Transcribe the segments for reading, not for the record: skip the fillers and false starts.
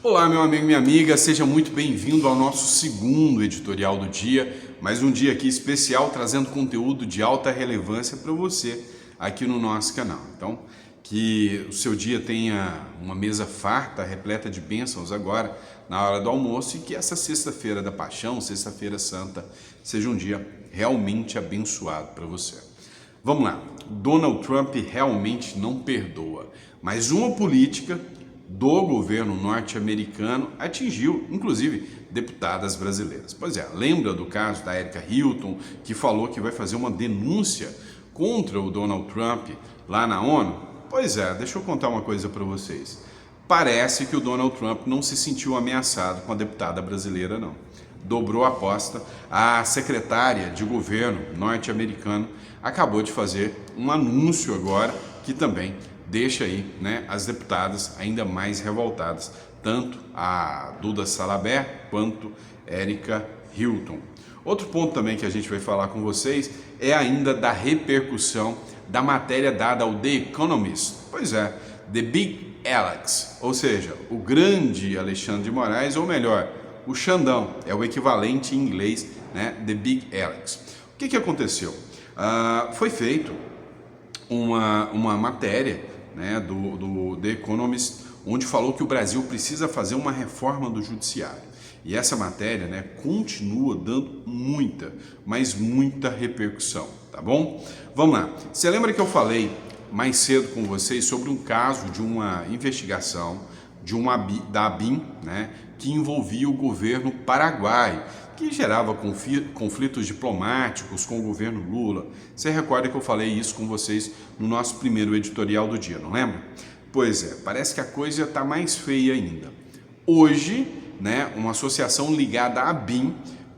Olá, meu amigo e minha amiga, seja muito bem-vindo ao nosso segundo editorial do dia. Mais um dia aqui especial trazendo conteúdo de alta relevância para você aqui no nosso canal. Então, que o seu dia tenha uma mesa farta, repleta de bênçãos agora na hora do almoço e que essa sexta-feira da Paixão, sexta-feira santa, seja um dia realmente abençoado para você. Vamos lá, Donald Trump realmente não perdoa, mas uma política do governo norte-americano atingiu, inclusive, deputadas brasileiras. Pois é, lembra do caso da Erika Hilton, que falou que vai fazer uma denúncia contra o Donald Trump lá na ONU? Pois é, deixa eu contar uma coisa para vocês. Parece que o Donald Trump não se sentiu ameaçado com a deputada brasileira, não. Dobrou a aposta. A secretária de governo norte-americano acabou de fazer um anúncio agora que também deixa aí, né, as deputadas ainda mais revoltadas, tanto a Duda Salabert quanto Erika Hilton. Outro ponto também que a gente vai falar com vocês é ainda da repercussão da matéria dada ao The Economist. Pois é, The Big Alex, ou seja, o grande Alexandre de Moraes, ou melhor, o Xandão, é o equivalente em inglês, né, The Big Alex. O que aconteceu? Foi feito uma matéria, né, do The Economist, onde falou que o Brasil precisa fazer uma reforma do judiciário. E essa matéria, né, continua dando muita, mas muita repercussão, tá bom? Vamos lá. Você lembra que eu falei mais cedo com vocês sobre um caso de uma investigação da ABIN, né, que envolvia o governo paraguaio, que gerava conflitos diplomáticos com o governo Lula. Você recorda que eu falei isso com vocês no nosso primeiro editorial do dia, não lembra? Pois é, parece que a coisa está mais feia ainda. Hoje, né, uma associação ligada à ABIN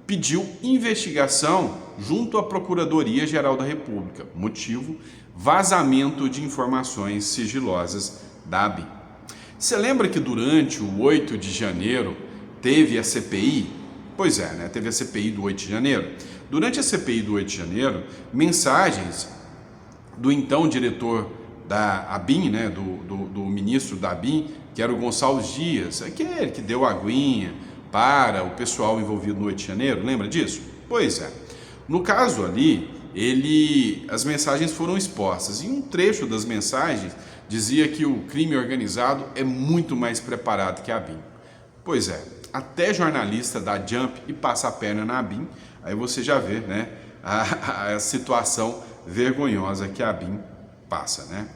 pediu investigação junto à Procuradoria-Geral da República. Motivo: vazamento de informações sigilosas da ABIN. Você lembra que durante o 8 de janeiro teve a CPI? Pois é, né? Teve a CPI do 8 de janeiro. Durante a CPI do 8 de janeiro, mensagens do então diretor da ABIN, né? do ministro da ABIN, que era o Gonçalves Dias, aquele que deu aguinha para o pessoal envolvido no 8 de janeiro, lembra disso? Pois é. No caso ali, as mensagens foram expostas e um trecho das mensagens dizia que o crime organizado é muito mais preparado que a ABIN. Pois é, até jornalista dá jump e passa a perna na ABIN, aí você já vê, né, a situação vergonhosa que a ABIN passa, né?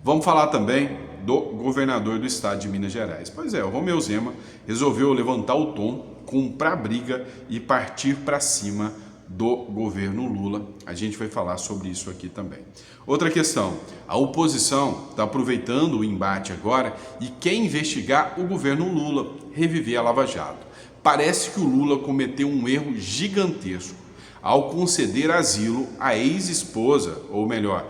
Vamos falar também do governador do estado de Minas Gerais. Pois é, o Romeu Zema resolveu levantar o tom, comprar briga e partir para cima do governo Lula. A gente vai falar sobre isso aqui também. Outra questão, a oposição está aproveitando o embate agora e quer investigar o governo Lula, reviver a Lava Jato. Parece que o Lula cometeu um erro gigantesco ao conceder asilo à ex-esposa, ou melhor,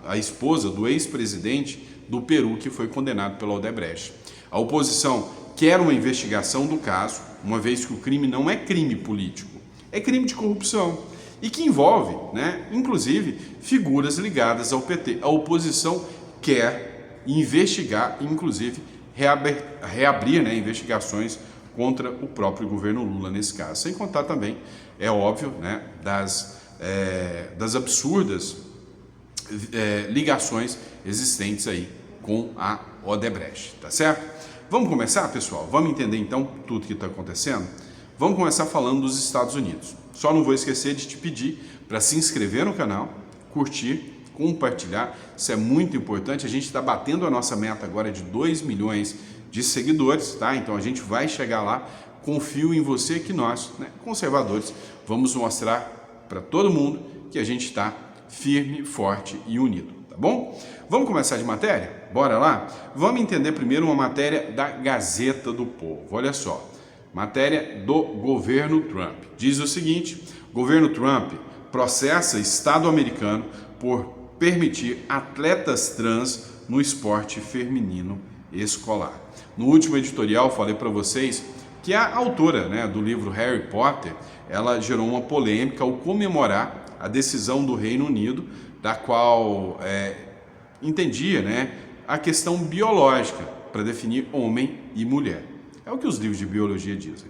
a esposa do ex-presidente do Peru que foi condenado pela Odebrecht. A oposição quer uma investigação do caso, uma vez que o crime não é crime político, é crime de corrupção e que envolve, né, inclusive, figuras ligadas ao PT. A oposição quer investigar, inclusive, reabrir, né, investigações contra o próprio governo Lula nesse caso. Sem contar também, é óbvio, né, das absurdas ligações existentes aí com a Odebrecht, tá certo? Vamos começar, pessoal? Vamos entender então tudo que está acontecendo? Vamos começar falando dos Estados Unidos. Só não vou esquecer de te pedir para se inscrever no canal, curtir, compartilhar. Isso é muito importante. A gente está batendo a nossa meta agora de 2 milhões de seguidores, tá? Então a gente vai chegar lá. Confio em você que nós, né, conservadores, vamos mostrar para todo mundo que a gente está firme, forte e unido, tá bom? Vamos começar de matéria? Bora lá? Vamos entender primeiro uma matéria da Gazeta do Povo. Olha só. Matéria do governo Trump. Diz o seguinte: governo Trump processa Estado americano por permitir atletas trans no esporte feminino escolar. No último editorial falei para vocês que a autora, né, do livro Harry Potter, ela gerou uma polêmica ao comemorar a decisão do Reino Unido, da qual entendia, né, a questão biológica para definir homem e mulher. É o que os livros de biologia dizem.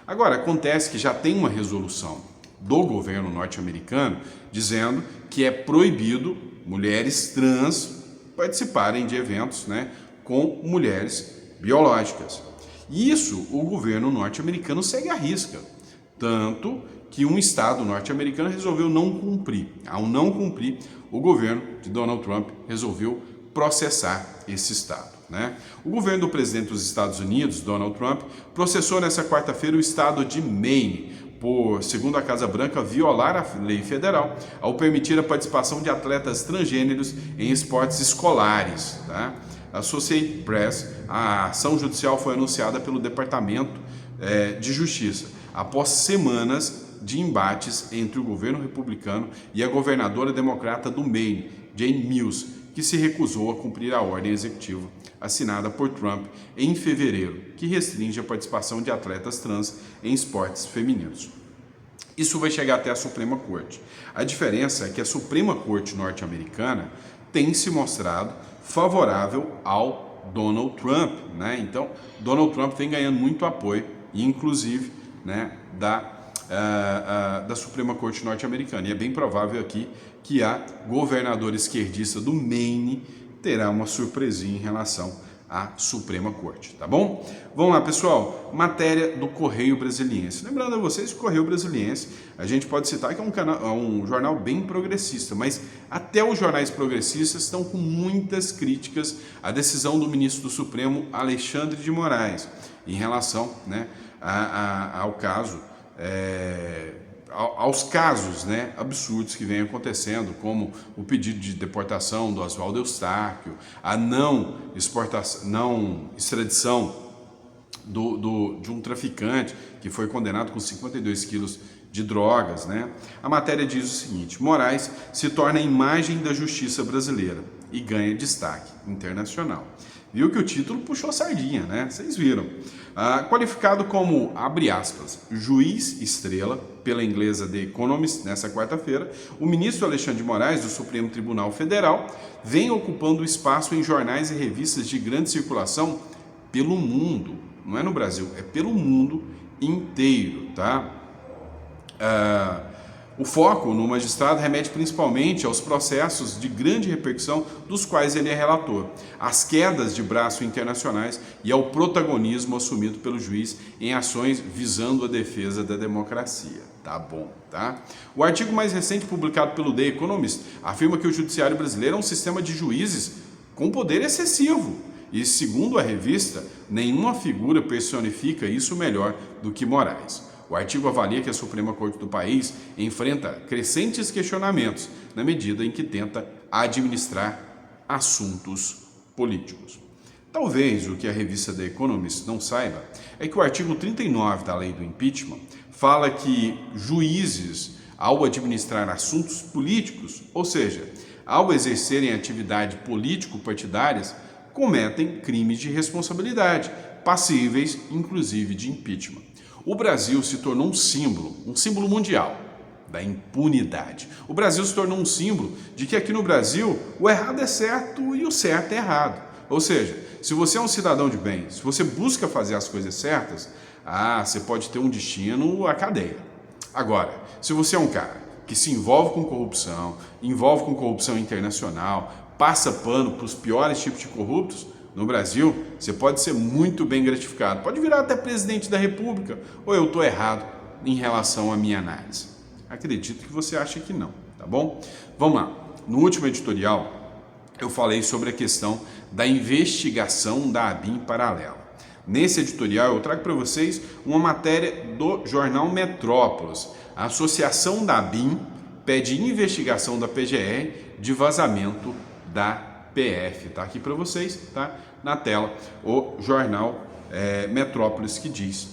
Agora, acontece que já tem uma resolução do governo norte-americano dizendo que é proibido mulheres trans participarem de eventos, né, com mulheres biológicas. Isso o governo norte-americano segue à risca, tanto que um estado norte-americano resolveu não cumprir. Ao não cumprir, o governo de Donald Trump resolveu processar esse estado, né? O governo do presidente dos Estados Unidos, Donald Trump, processou nessa quarta-feira o estado de Maine por, segundo a Casa Branca, violar a lei federal ao permitir a participação de atletas transgêneros em esportes escolares, tá? Associated Press, a ação judicial foi anunciada pelo Departamento de Justiça após semanas de embates entre o governo republicano e a governadora democrata do Maine, Jane Mills, que se recusou a cumprir a ordem executiva assinada por Trump em fevereiro, que restringe a participação de atletas trans em esportes femininos. Isso vai chegar até a Suprema Corte. A diferença é que a Suprema Corte norte-americana tem se mostrado favorável ao Donald Trump, né? Então, Donald Trump vem ganhando muito apoio, inclusive, né, da Suprema Corte norte-americana. E é bem provável aqui que a governadora esquerdista do Maine terá uma surpresinha em relação à Suprema Corte, tá bom? Vamos lá, pessoal. Matéria do Correio Brasiliense. Lembrando a vocês que o Correio Brasiliense, a gente pode citar que é um jornal bem progressista, mas até os jornais progressistas estão com muitas críticas à decisão do ministro do Supremo, Alexandre de Moraes, em relação, né, ao caso, aos casos, né, absurdos que vêm acontecendo, como o pedido de deportação do Oswaldo Eustáquio, a não extradição de um traficante que foi condenado com 52 quilos de drogas, né? A matéria diz o seguinte: Moraes se torna a imagem da justiça brasileira e ganha destaque internacional. Viu que o título puxou sardinha, né? Vocês viram. Qualificado como, abre aspas, juiz estrela, pela inglesa The Economist, nessa quarta-feira, o ministro Alexandre de Moraes, do Supremo Tribunal Federal, vem ocupando espaço em jornais e revistas de grande circulação pelo mundo. Não é no Brasil, é pelo mundo inteiro, tá? O foco no magistrado remete principalmente aos processos de grande repercussão dos quais ele é relator, às quedas de braço internacionais e ao protagonismo assumido pelo juiz em ações visando a defesa da democracia. Tá bom, tá? O artigo mais recente publicado pelo The Economist afirma que o judiciário brasileiro é um sistema de juízes com poder excessivo e, segundo a revista, nenhuma figura personifica isso melhor do que Moraes. O artigo avalia que a Suprema Corte do país enfrenta crescentes questionamentos na medida em que tenta administrar assuntos políticos. Talvez o que a revista The Economist não saiba é que o artigo 39 da lei do impeachment fala que juízes, ao administrar assuntos políticos, ou seja, ao exercerem atividade político-partidárias, cometem crimes de responsabilidade, passíveis inclusive de impeachment. O Brasil se tornou um símbolo mundial da impunidade. O Brasil se tornou um símbolo de que aqui no Brasil o errado é certo e o certo é errado. Ou seja, se você é um cidadão de bem, se você busca fazer as coisas certas, você pode ter um destino à cadeia. Agora, se você é um cara que se envolve com corrupção internacional, passa pano para os piores tipos de corruptos, no Brasil, você pode ser muito bem gratificado. Pode virar até presidente da República. Ou eu estou errado em relação à minha análise? Acredito que você acha que não, tá bom? Vamos lá. No último editorial, eu falei sobre a questão da investigação da ABIN paralela. Nesse editorial, eu trago para vocês uma matéria do jornal Metrópolis. A associação da ABIN pede investigação da PGR de vazamento da PF, tá aqui para vocês, tá na tela, o jornal Metrópolis, que diz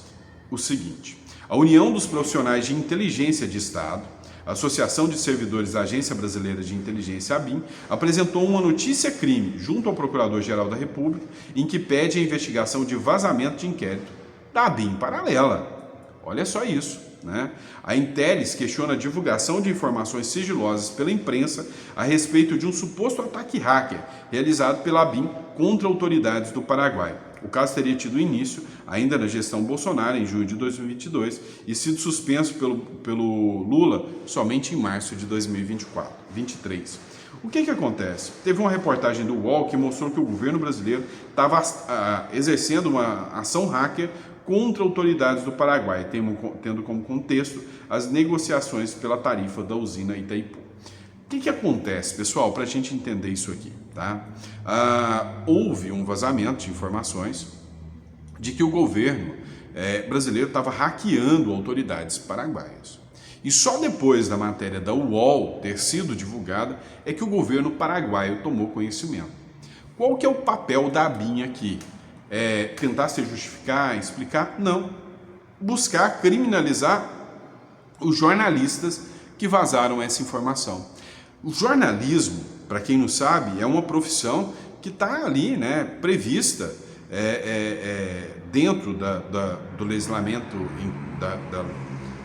o seguinte: a União dos Profissionais de Inteligência de Estado, Associação de Servidores da Agência Brasileira de Inteligência, ABIN, apresentou uma notícia-crime junto ao Procurador-Geral da República, em que pede a investigação de vazamento de inquérito da ABIN paralela. Olha só isso, né? A Intelis questiona a divulgação de informações sigilosas pela imprensa a respeito de um suposto ataque hacker realizado pela ABIN contra autoridades do Paraguai. O caso teria tido início ainda na gestão Bolsonaro, em junho de 2022, e sido suspenso pelo Lula somente em março de 2023. O que acontece? Teve uma reportagem do UOL que mostrou que o governo brasileiro estava exercendo uma ação hacker contra autoridades do Paraguai, tendo como contexto as negociações pela tarifa da usina Itaipu. O que acontece, pessoal, para a gente entender isso aqui? Tá? Houve um vazamento de informações de que o governo brasileiro estava hackeando autoridades paraguaias. E só depois da matéria da UOL ter sido divulgada é que o governo paraguaio tomou conhecimento. Qual que é o papel da ABIN aqui? Tentar se justificar, explicar? Não. Buscar criminalizar os jornalistas que vazaram essa informação. O jornalismo, para quem não sabe, é uma profissão que está ali, né, prevista dentro do legislamento,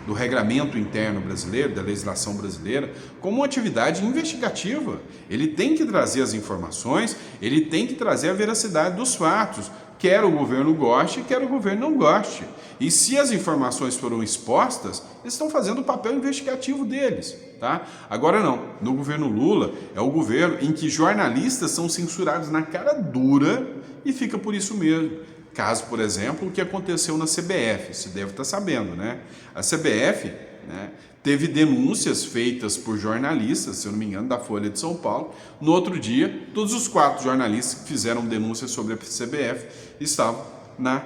do regramento interno brasileiro, da legislação brasileira, como uma atividade investigativa. Ele tem que trazer as informações, ele tem que trazer a veracidade dos fatos, quer o governo goste, quer o governo não goste. E se as informações foram expostas, eles estão fazendo o papel investigativo deles. Tá? Agora não, no governo Lula é o governo em que jornalistas são censurados na cara dura e fica por isso mesmo. Caso, por exemplo, o que aconteceu na CBF, você deve estar sabendo, né? A CBF, né, teve denúncias feitas por jornalistas, se eu não me engano, da Folha de São Paulo. No outro dia, todos os 4 jornalistas que fizeram denúncias sobre a CBF estavam na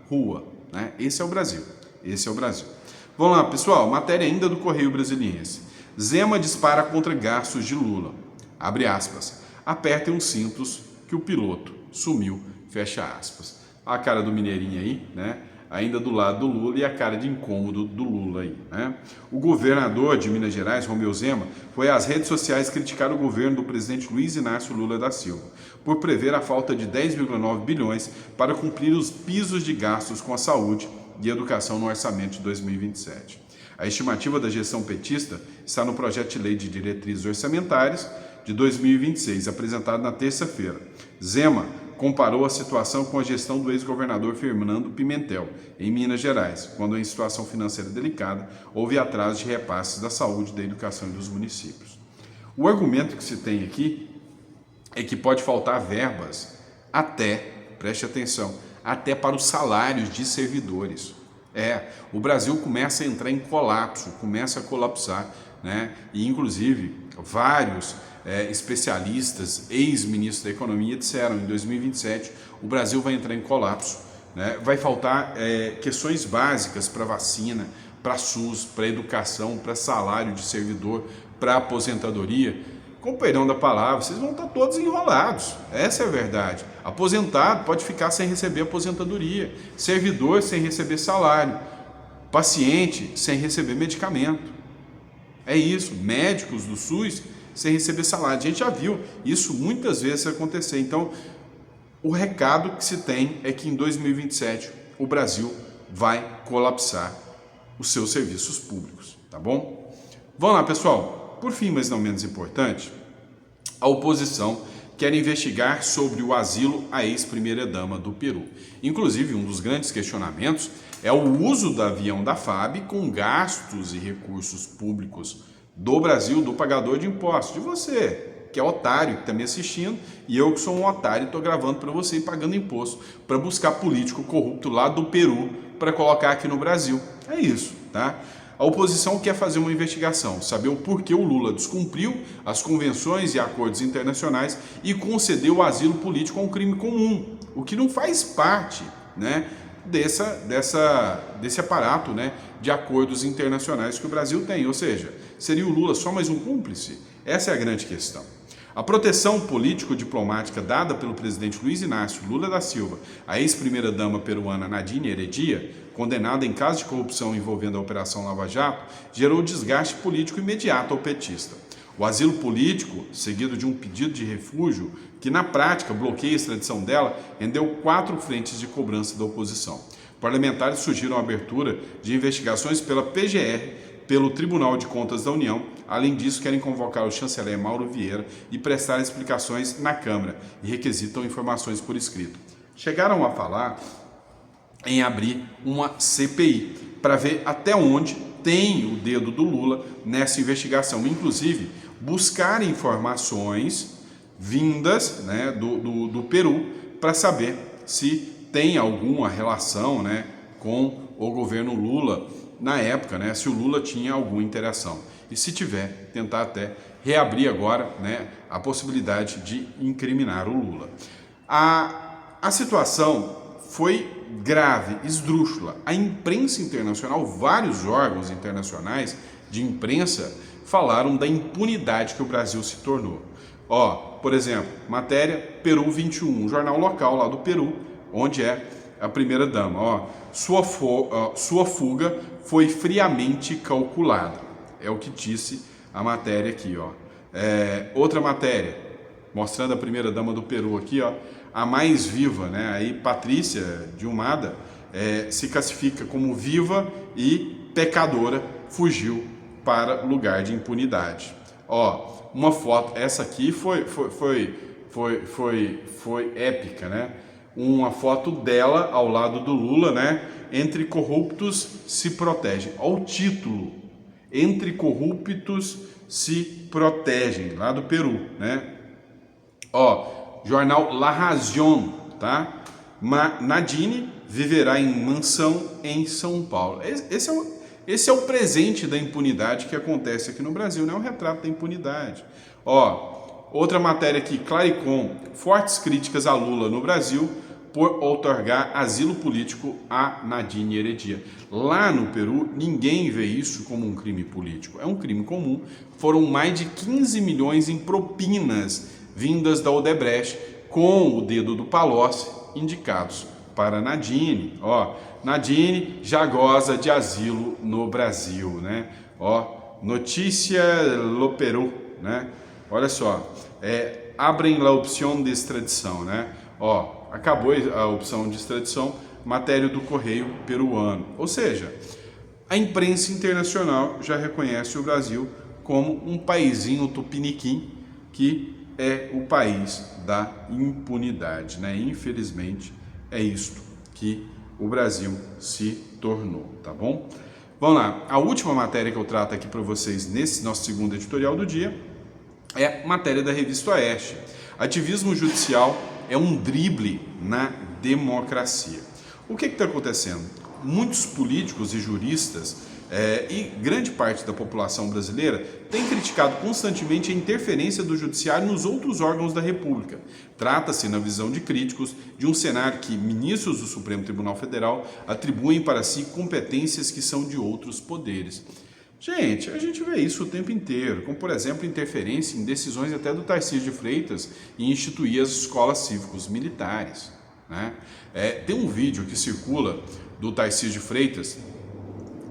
rua, né? Esse é o Brasil, Vamos lá, pessoal, matéria ainda do Correio Brasiliense. Zema dispara contra gastos de Lula. Abre aspas. Apertem os cintos que o piloto sumiu. Fecha aspas. A cara do Mineirinho aí, né? Ainda do lado do Lula e a cara de incômodo do Lula aí, né? O governador de Minas Gerais, Romeu Zema, foi às redes sociais criticar o governo do presidente Luiz Inácio Lula da Silva por prever a falta de 10,9 bilhões para cumprir os pisos de gastos com a saúde e educação no orçamento de 2027. A estimativa da gestão petista está no projeto de lei de diretrizes orçamentárias de 2026, apresentado na terça-feira. Zema comparou a situação com a gestão do ex-governador Fernando Pimentel, em Minas Gerais, quando em situação financeira delicada houve atraso de repasses da saúde, da educação e dos municípios. O argumento que se tem aqui é que pode faltar verbas preste atenção, até para os salários de servidores. O Brasil começa a entrar em colapso, começa a colapsar, né? E inclusive vários especialistas, ex-ministros da Economia disseram em 2027 o Brasil vai entrar em colapso, né? Vai faltar questões básicas para vacina, para SUS, para educação, para salário de servidor, para aposentadoria. Com perdão da palavra, vocês vão estar todos enrolados. Essa é a verdade. Aposentado pode ficar sem receber aposentadoria, servidor sem receber salário, paciente sem receber medicamento. É isso, médicos do SUS sem receber salário. A gente já viu isso muitas vezes acontecer. Então, o recado que se tem é que em 2027 o Brasil vai colapsar os seus serviços públicos, tá bom? Vamos lá, pessoal. Por fim, mas não menos importante, a oposição quer investigar sobre o asilo à ex-primeira-dama do Peru. Inclusive, um dos grandes questionamentos é o uso do avião da FAB com gastos e recursos públicos do Brasil, do pagador de impostos, de você, que é otário, que está me assistindo, e eu que sou um otário, estou gravando para você e pagando imposto para buscar político corrupto lá do Peru para colocar aqui no Brasil. É isso, tá? A oposição quer fazer uma investigação, saber o porquê o Lula descumpriu as convenções e acordos internacionais e concedeu o asilo político a um crime comum, o que não faz parte, né, desse aparato, né, de acordos internacionais que o Brasil tem. Ou seja, seria o Lula só mais um cúmplice? Essa é a grande questão. A proteção político-diplomática dada pelo presidente Luiz Inácio Lula da Silva à ex-primeira-dama peruana Nadine Heredia, condenada em caso de corrupção envolvendo a Operação Lava Jato, gerou desgaste político imediato ao petista. O asilo político, seguido de um pedido de refúgio, que na prática bloqueia a extradição dela, rendeu 4 frentes de cobrança da oposição. Parlamentares sugeriram a abertura de investigações pela PGR pelo Tribunal de Contas da União. Além disso, querem convocar o chanceler Mauro Vieira e prestar explicações na Câmara e requisitam informações por escrito. Chegaram a falar em abrir uma CPI para ver até onde tem o dedo do Lula nessa investigação, inclusive buscar informações vindas, né, do Peru para saber se tem alguma relação, né, com o governo Lula na época, né, se o Lula tinha alguma interação. E se tiver, tentar até reabrir agora, né, a possibilidade de incriminar o Lula. A situação foi grave, esdrúxula. A imprensa internacional, vários órgãos internacionais de imprensa falaram da impunidade que o Brasil se tornou. Ó, por exemplo, matéria Peru 21, um jornal local lá do Peru, onde é a primeira-dama. Ó, sua fuga foi friamente calculada. É o que disse a matéria aqui, ó. Outra matéria, mostrando a primeira-dama do Peru aqui, ó, a mais viva, né? Aí Patrícia de Humada se classifica como viva e pecadora, fugiu para lugar de impunidade. Ó, uma foto, essa aqui foi épica, né? Uma foto dela ao lado do Lula, né? Entre corruptos se protegem. Olha o título. Entre corruptos se protegem, lá do Peru, né? Ó, jornal La Razón, tá? Nadine viverá em mansão em São Paulo. Esse é o presente da impunidade que acontece aqui no Brasil, né? É um retrato da impunidade. Ó, outra matéria aqui, Claricon, fortes críticas a Lula no Brasil por outorgar asilo político a Nadine Heredia. Lá no Peru, ninguém vê isso como um crime político. É um crime comum. Foram mais de 15 milhões em propinas vindas da Odebrecht com o dedo do Palocci indicados para Nadine. Ó, Nadine já goza de asilo no Brasil, né? Ó, notícia lo Peru, né? Olha só, abrem la opção de extradição, né? Ó, acabou a opção de extradição, matéria do Correio peruano. Ou seja, a imprensa internacional já reconhece o Brasil como um paizinho tupiniquim, que é o país da impunidade, né? Infelizmente, é isto que o Brasil se tornou, tá bom? Vamos lá, a última matéria que eu trato aqui para vocês nesse nosso segundo editorial do dia é matéria da revista Oeste. Ativismo judicial é um drible na democracia. O que está acontecendo? Muitos políticos e juristas e grande parte da população brasileira tem criticado constantemente a interferência do judiciário nos outros órgãos da República. Trata-se, na visão de críticos, de um cenário que ministros do Supremo Tribunal Federal atribuem para si competências que são de outros poderes. Gente, a gente vê isso o tempo inteiro, como por exemplo interferência em decisões até do Tarcísio de Freitas em instituir as escolas cívicos militares, né? Tem um vídeo que circula do Tarcísio de Freitas,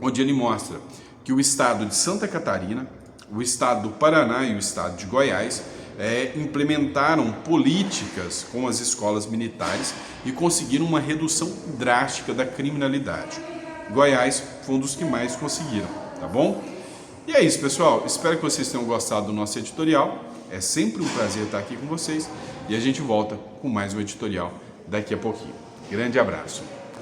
onde ele mostra que o estado de Santa Catarina, o estado do Paraná e o estado de Goiás implementaram políticas com as escolas militares e conseguiram uma redução drástica da criminalidade. Goiás foi um dos que mais conseguiram. Tá bom? E é isso, pessoal. Espero que vocês tenham gostado do nosso editorial. É sempre um prazer estar aqui com vocês. E a gente volta com mais um editorial daqui a pouquinho. Grande abraço.